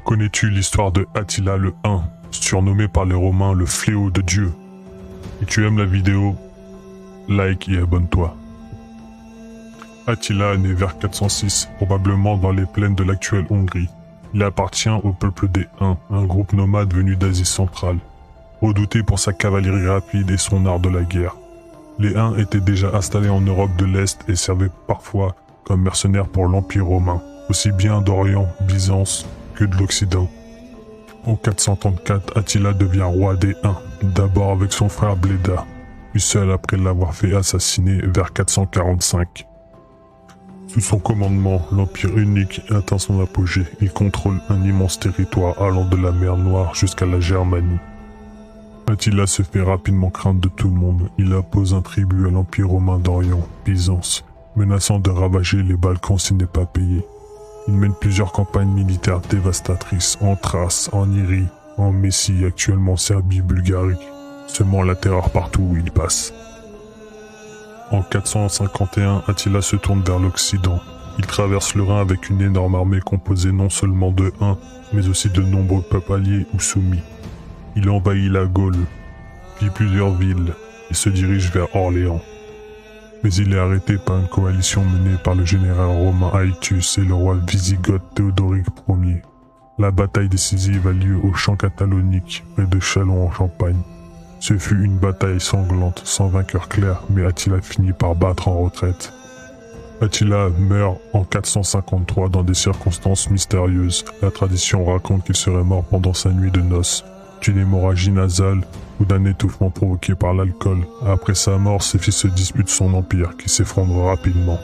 Connais-tu l'histoire de Attila le Hun, surnommé par les Romains le fléau de Dieu? Si tu aimes la vidéo, like et abonne-toi. Attila est né vers 406, probablement dans les plaines de l'actuelle Hongrie. Il appartient au peuple des Huns, un groupe nomade venu d'Asie centrale, redouté pour sa cavalerie rapide et son art de la guerre. Les Huns étaient déjà installés en Europe de l'Est et servaient parfois comme mercenaires pour l'Empire romain, aussi bien d'Orient, Byzance, que de l'Occident. En 434, Attila devient roi des Huns, d'abord avec son frère Bleda, puis seul après l'avoir fait assassiner vers 445. Sous son commandement, l'Empire unique atteint son apogée. Il contrôle un immense territoire allant de la mer Noire jusqu'à la Germanie. Attila se fait rapidement craindre de tout le monde. Il impose un tribut à l'Empire romain d'Orient, Byzance, menaçant de ravager les Balkans s'il n'est pas payé. Il mène plusieurs campagnes militaires dévastatrices en Thrace, en Irie, en Messie, actuellement Serbie, Bulgarie, semant la terreur partout où il passe. En 451, Attila se tourne vers l'Occident. Il traverse le Rhin avec une énorme armée composée non seulement de Huns, mais aussi de nombreux peuples alliés ou soumis. Il envahit la Gaule, puis plusieurs villes, et se dirige vers Orléans. Mais il est arrêté par une coalition menée par le général romain Aetius et le roi wisigothe Théodoric Ier. La bataille décisive a lieu au champ catalonique, près de Châlons en Champagne. Ce fut une bataille sanglante, sans vainqueur clair, mais Attila finit par battre en retraite. Attila meurt en 453 dans des circonstances mystérieuses. La tradition raconte qu'il serait mort pendant sa nuit de noces, d'une hémorragie nasale ou d'un étouffement provoqué par l'alcool. Après sa mort, ses fils se disputent son empire, qui s'effondre rapidement.